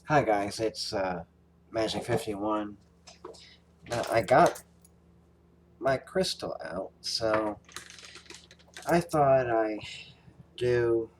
Hi guys, it's Magic51. Now I got my crystal out, so I thought I'd do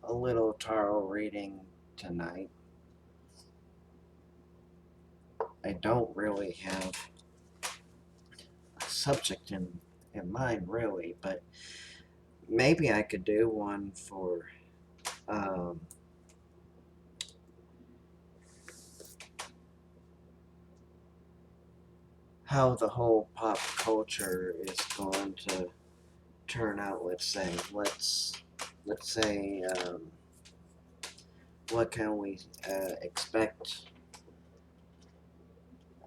a little tarot reading tonight. I don't really have a subject in mind really, but maybe I could do one for um, how the whole pop culture is going to turn out. Let's say what can we expect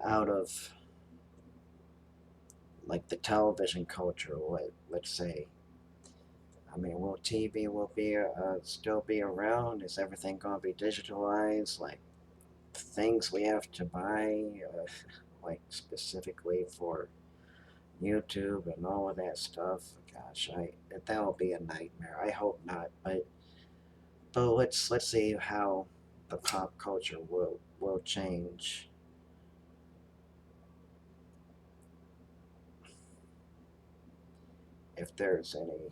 out of like the television culture, let's say. I mean, will TV will be still be around? Is everything going to be digitalized? Like things we have to buy, like specifically for YouTube and all of that stuff. Gosh, that will be a nightmare. I hope not, but let's see how the pop culture will change. If there's any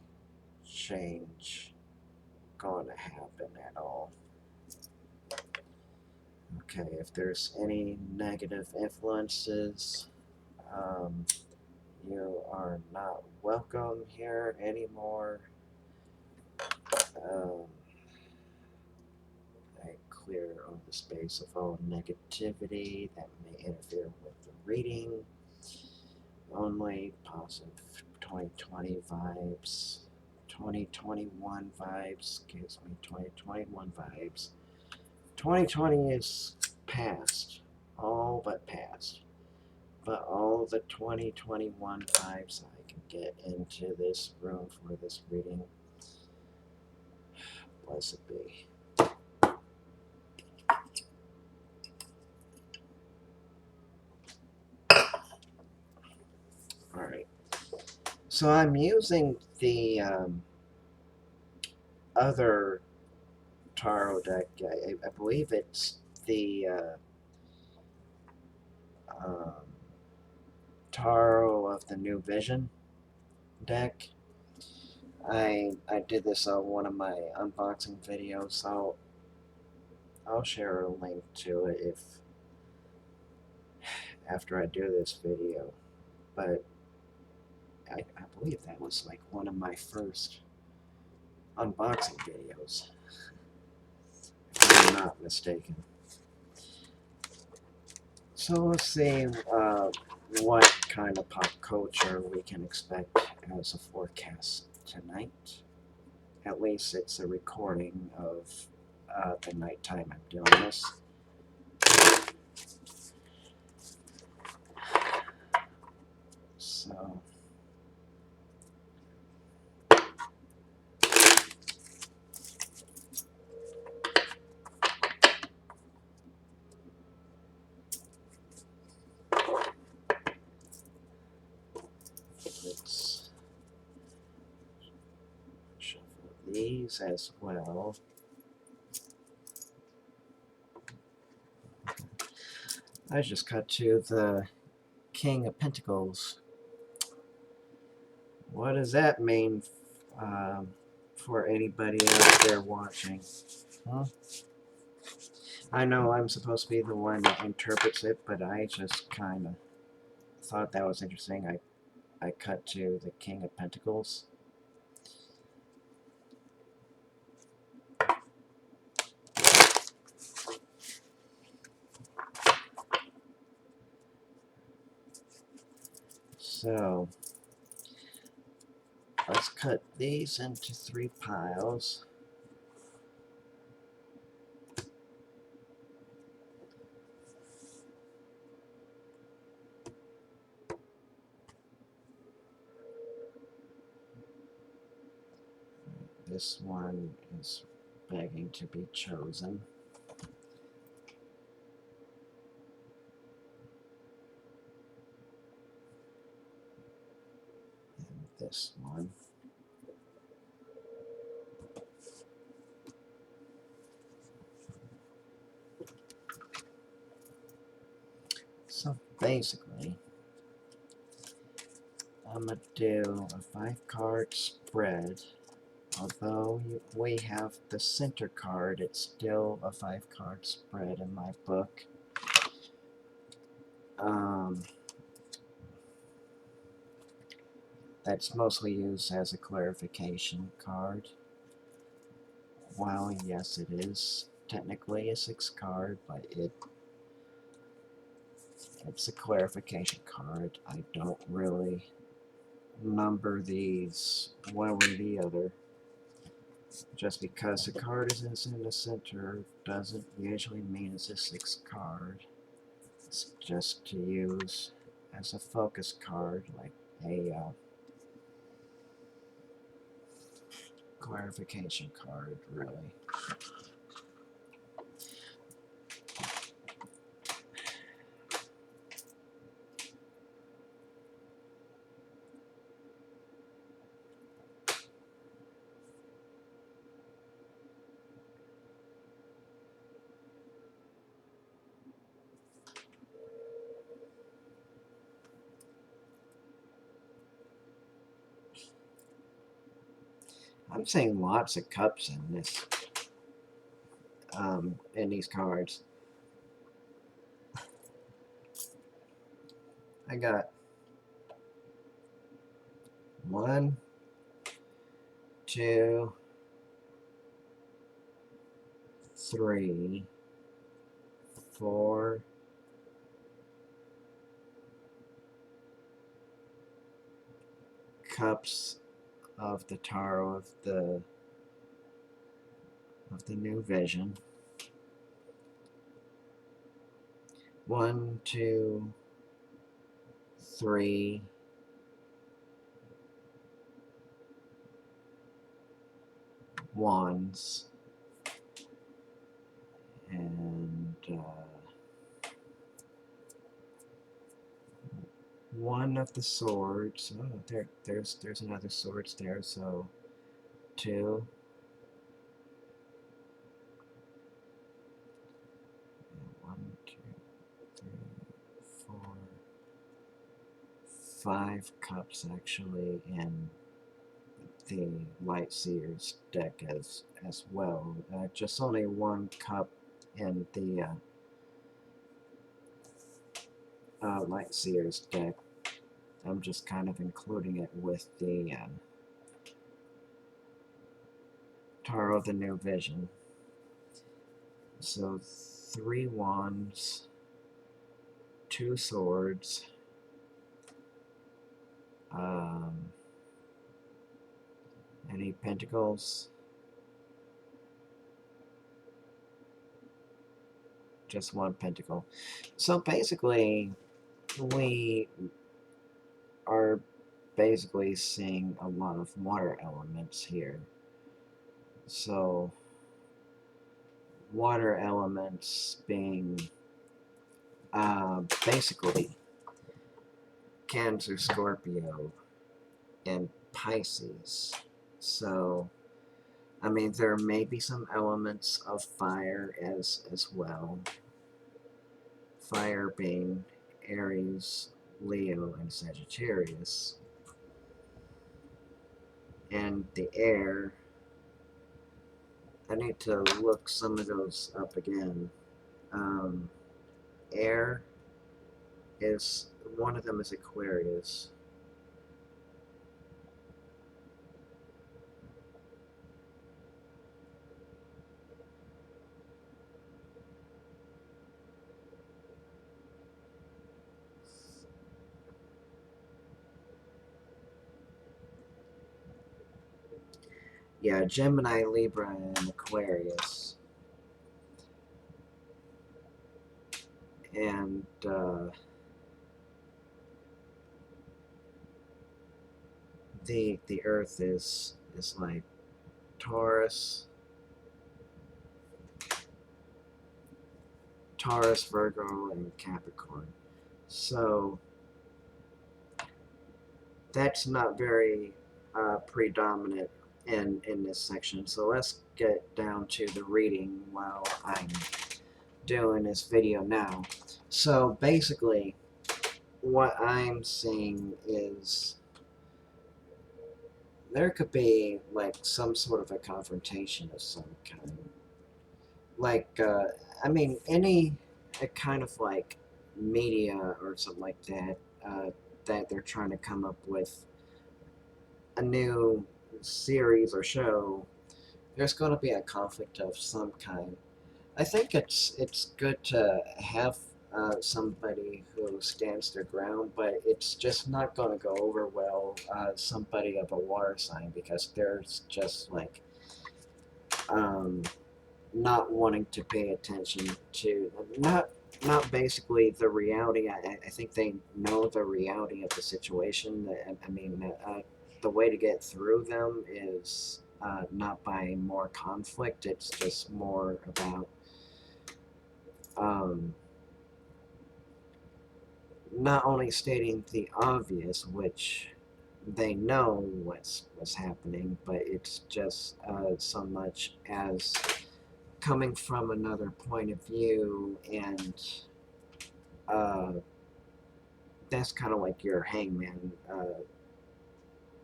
change going to happen at all. Okay, if there's any negative influences, um, you are not welcome here anymore. Um, I clear on the space of all negativity that may interfere with the reading. Only positive 2020 vibes. 2021 vibes. Gives me 2021 vibes. 2020 is past. All but past. But all the 2021 vibes I can get into this room for this reading. Blessed be. Alright. So I'm using the other tarot deck. I believe it's the um, Tarot of the New Vision deck. I did this on one of my unboxing videos, so I'll share a link to it if after I do this video. But I believe that was like one of my first unboxing videos, if I'm not mistaken. So let's see what kind of pop culture we can expect as a forecast tonight. At least it's a recording of the nighttime I'm doing this. So let's shuffle these as well. I just cut to the King of Pentacles. What does that mean um, for anybody out there watching? Huh? I know I'm supposed to be the one that interprets it, but I just kind of thought that was interesting. I cut to the King of Pentacles. So let's cut these into 3 piles. This one is begging to be chosen. And this one. basically, I'm gonna do a 5-card spread. Although we have the center card, it's still a 5-card spread in my book. That's mostly used as a clarification card. While yes, it is technically a 6-card, but it's a clarification card. I don't really number these one way or the other. Just because the card is in the center doesn't usually mean it's a 6 card. It's just to use as a focus card, like a clarification card, really. I'm seeing lots of cups in this, in these cards. I got 1, 2, 3, 4, 'Cups of the Tarot of the New Vision. 1, 2, 3, Wands, and 1 of the Swords. Oh, there's another Swords there. So 2, and 1, 2, 3, 4, 5 cups actually in the Light Seers deck as well. Just only 1 cup in the Light Seers deck. I'm just kind of including it with the Tarot of the New Vision. So 3 Wands, 2 Swords, any Pentacles? Just 1 Pentacle. So basically, we are basically seeing a lot of water elements here. So water elements being basically Cancer, Scorpio, and Pisces. So I mean, there may be some elements of fire as well. Fire being Aries, Leo, and Sagittarius. And the air, I need to look some of those up again. Air is, one of them is Aquarius. Yeah, Gemini, Libra, and Aquarius. And the Earth is like Taurus, Virgo, and Capricorn. So that's not very predominant in this section. So let's get down to the reading while I'm doing this video now. So basically, what I'm seeing is there could be like some sort of a confrontation of some kind. Like, I mean, any kind of like media or something like that that they're trying to come up with a new series or show, there's going to be a conflict of some kind. I think it's good to have somebody who stands their ground, but it's just not going to go over well. Somebody of a water sign because there's just like um, not wanting to pay attention to not basically the reality. I think they know the reality of the situation. I mean, the way to get through them is not by more conflict. It's just more about um, not only stating the obvious, which they know what's happening, but it's just so much as coming from another point of view, and uh, that's kind of like your hangman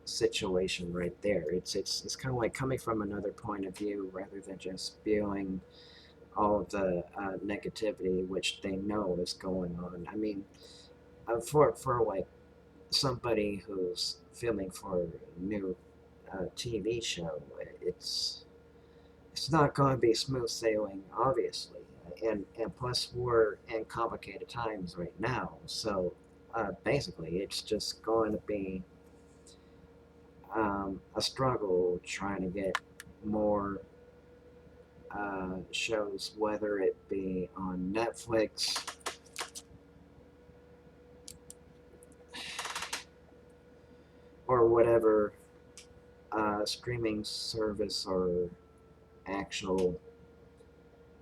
situation right there. It's kind of like coming from another point of view rather than just spewing all of the negativity which they know is going on. I mean, for like somebody who's filming for a new TV show, it's not going to be smooth sailing, obviously, and plus we're in complicated times right now, so basically it's just going to be a struggle trying to get more shows, whether it be on Netflix or whatever streaming service or actual,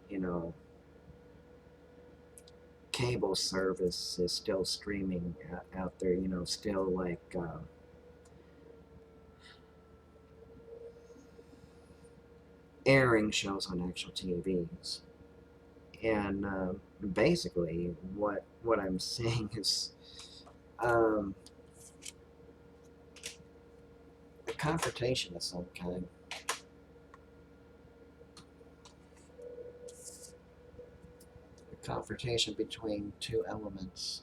you know, cable service is still streaming out there, still like airing shows on actual TVs. And basically, what I'm seeing is um, a confrontation of some kind. A confrontation between two elements.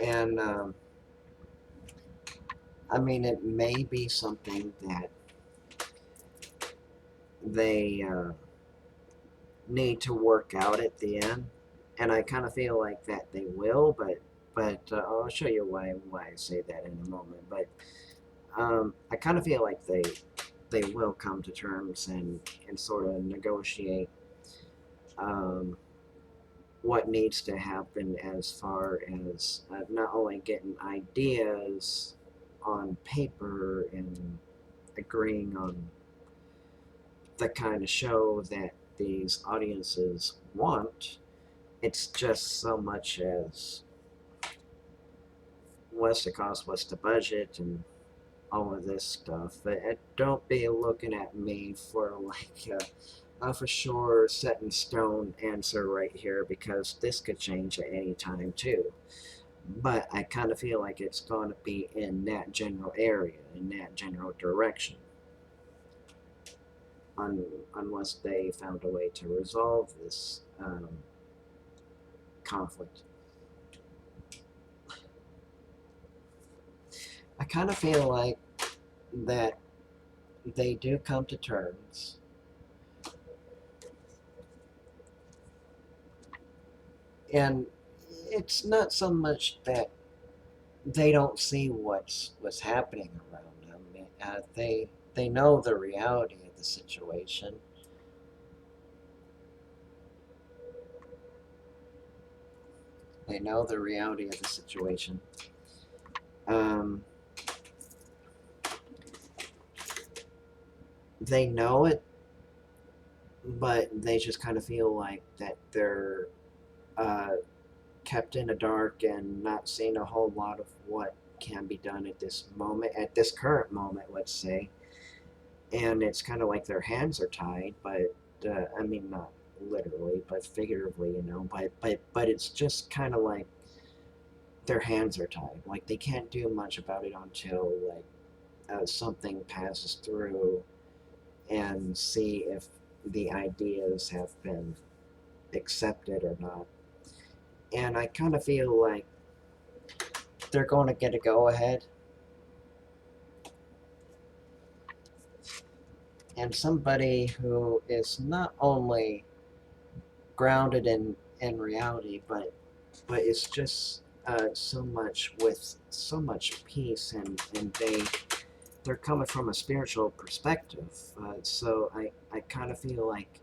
And I mean, it may be something that they need to work out at the end, and I kind of feel like that they will, but I'll show you why I say that in a moment. But I kind of feel like they will come to terms and sort of negotiate um, what needs to happen as far as not only getting ideas on paper and agreeing on the kind of show that these audiences want. It's just so much as what's the cost, what's the budget, and all of this stuff. But don't be looking at me for like a for sure set in stone answer right here, because this could change at any time too. But I kind of feel like it's going to be in that general area, in that general direction, unless they found a way to resolve this conflict. I kind of feel like that they do come to terms, and it's not so much that they don't see what's happening around them. They know the reality of the situation. They know the reality of the situation. Um, they know it, but they just kind of feel like that they're uh, kept in the dark and not seeing a whole lot of what can be done at this moment, at this current moment, let's say. And it's kind of like their hands are tied, but I mean, not literally, but figuratively, But it's just kind of like their hands are tied. Like they can't do much about it until something passes through and see if the ideas have been accepted or not. And I kind of feel like they're going to get a go ahead. And somebody who is not only grounded in reality, but it's just so much with so much peace, and they're coming from a spiritual perspective. So I kind of feel like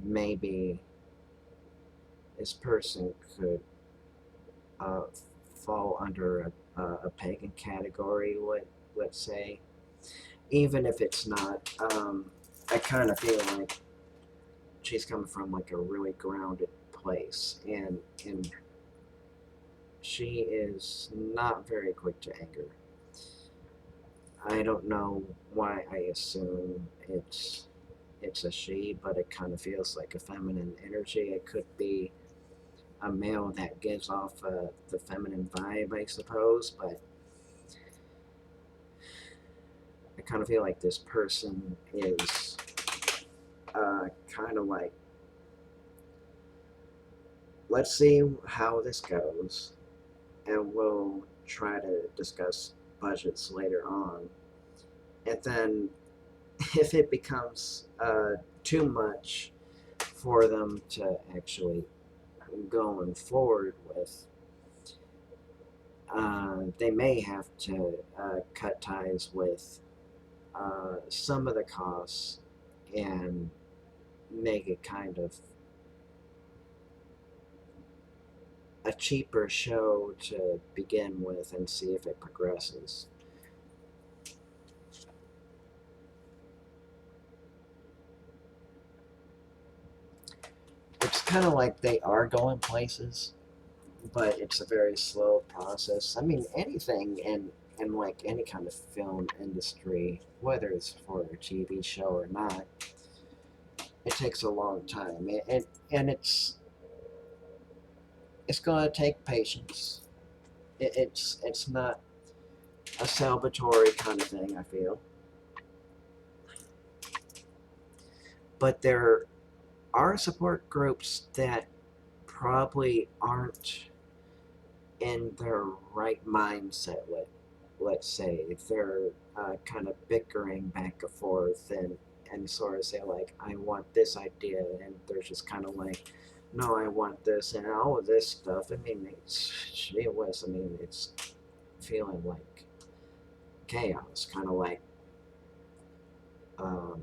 maybe this person could uh, fall under a pagan category, let's say, even if it's not. I kind of feel like she's coming from like a really grounded place, and she is not very quick to anger. I don't know why I assume it's a she, but it kind of feels like a feminine energy. It could be a male that gives off the feminine vibe, I suppose, but I kind of feel like this person is kind of like, let's see how this goes, and we'll try to discuss budgets later on. And then if it becomes too much for them to actually going forward with, they may have to cut ties with some of the costs and make it kind of a cheaper show to begin with and see if it progresses. It's kind of like they are going places, but it's a very slow process. I mean, anything in like any kind of film industry, whether it's for a TV show or not, it takes a long time, and it's gonna take patience. It's not a celebratory kind of thing, I feel, but there are support groups that probably aren't in their right mindset. Let's say if they're kind of bickering back and forth and sort of say like, I want this idea, and they're just kind of like, no, I want this and all of this stuff. I mean, it was. I mean, it's feeling like chaos, kind of like um,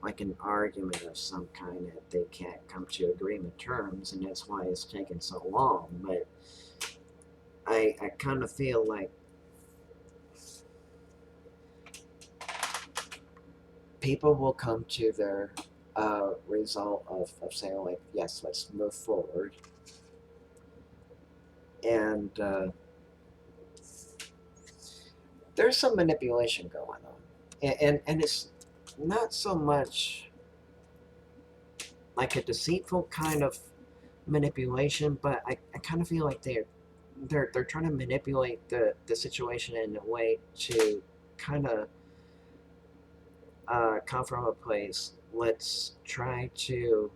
like an argument of some kind that they can't come to agreement terms, and that's why it's taken so long. But I kind of feel like people will come to their result of saying like, yes, let's move forward, and there's some manipulation going on, and it's not so much like a deceitful kind of manipulation, but I kind of feel like they're trying to manipulate the situation in a way to kind of come from a place. Let's try to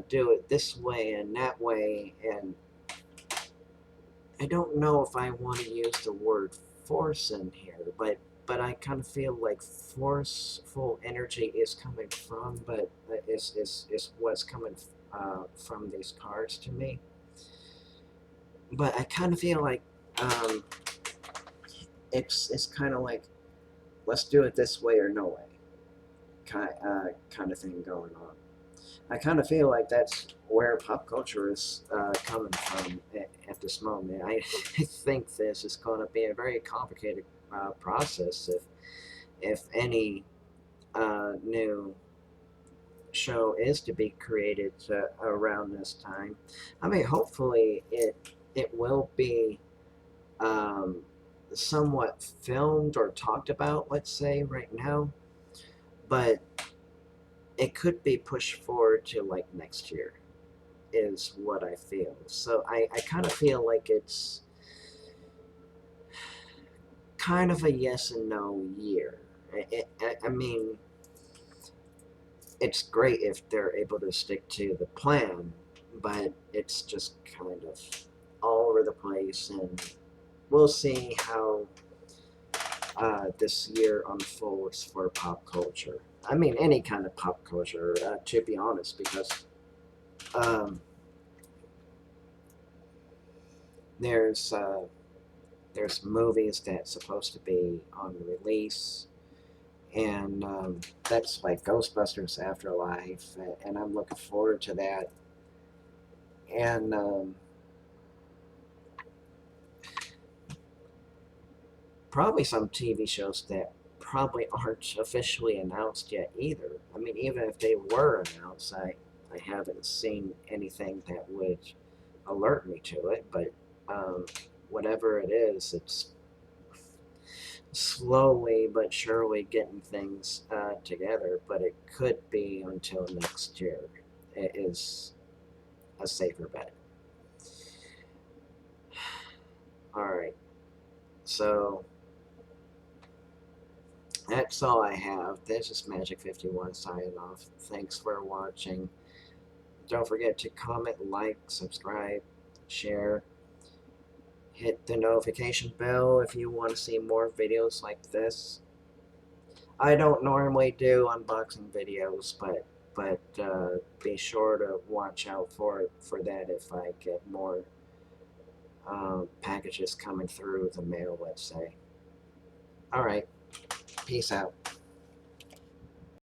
do it this way and that way, and I don't know if I want to use the word force in here, but I kind of feel like forceful energy is coming from, but is what's coming from these cards to me. But I kind of feel like um, it's kind of like, let's do it this way or no way, kind of thing going on. I kind of feel like that's where pop culture is coming from at this moment. I think this is going to be a very complicated process if any new show is to be created around this time. I mean, hopefully it will be um, somewhat filmed or talked about, let's say, right now, but it could be pushed forward to like next year, is what I feel. So I kind of feel like it's kind of a yes and no year. I mean, it's great if they're able to stick to the plan, but it's just kind of all over the place, and we'll see how this year unfolds for pop culture. I mean, any kind of pop culture, to be honest, because um, there's there's movies that's supposed to be on release, and that's like Ghostbusters Afterlife, and I'm looking forward to that. And probably some TV shows that probably aren't officially announced yet either. I mean, even if they were announced, I haven't seen anything that would alert me to it. But um, whatever it is, it's slowly but surely getting things together. But it could be until next year. It is a safer bet. All right, so that's all I have. This is Magic 51 signing off. Thanks for watching. Don't forget to comment, like, subscribe, share. Hit the notification bell if you want to see more videos like this. I don't normally do unboxing videos, but be sure to watch out for that if I get more packages coming through the mail, let's say. All right, peace out.